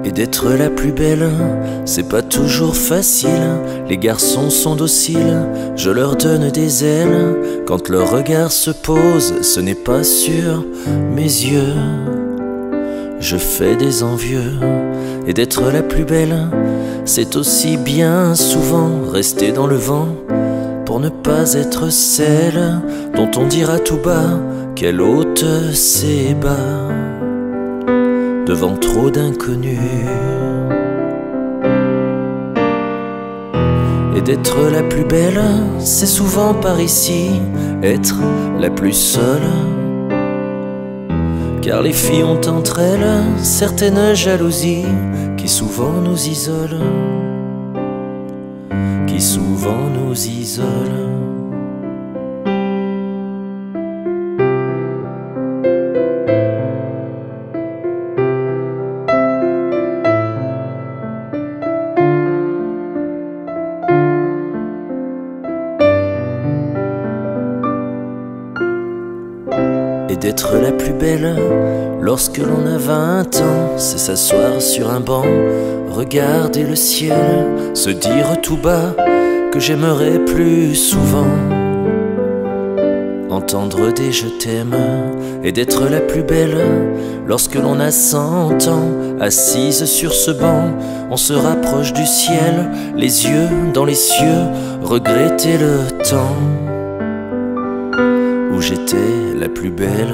Et d'être la plus belle, c'est pas toujours facile. Les garçons sont dociles, je leur donne des ailes. Quand leur regard se pose, ce n'est pas sur mes yeux. Je fais des envieux. Et d'être la plus belle, c'est aussi bien souvent rester dans le vent pour ne pas être celle dont on dira tout bas qu'elle ôte ses bas devant trop d'inconnus. Et d'être la plus belle, c'est souvent par ici être la plus seule. Car les filles ont entre elles certaines jalousies qui souvent nous isolent, qui souvent nous isolent. Et d'être la plus belle lorsque l'on a 20 ans, c'est s'asseoir sur un banc, regarder le ciel, se dire tout bas que j'aimerais plus souvent entendre des je t'aime. Et d'être la plus belle lorsque l'on a 100 ans, assise sur ce banc, on se rapproche du ciel, les yeux dans les cieux, regretter le temps où j'étais la plus belle.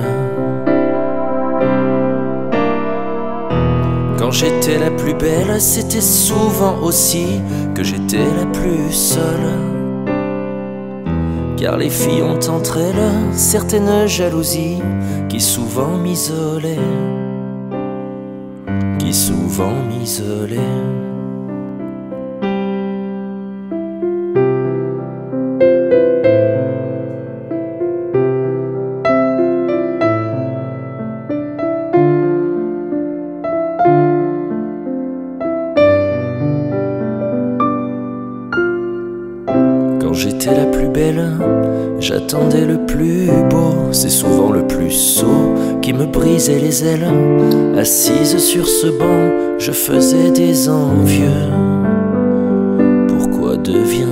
Quand j'étais la plus belle, c'était souvent aussi que j'étais la plus seule. Car les filles ont entre elles certaines jalousies qui souvent m'isolaient, qui souvent m'isolaient. Quand j'étais la plus belle, j'attendais le plus beau. C'est souvent le plus sot qui me brisait les ailes. Assise sur ce banc, je faisais des envieux. Pourquoi deviens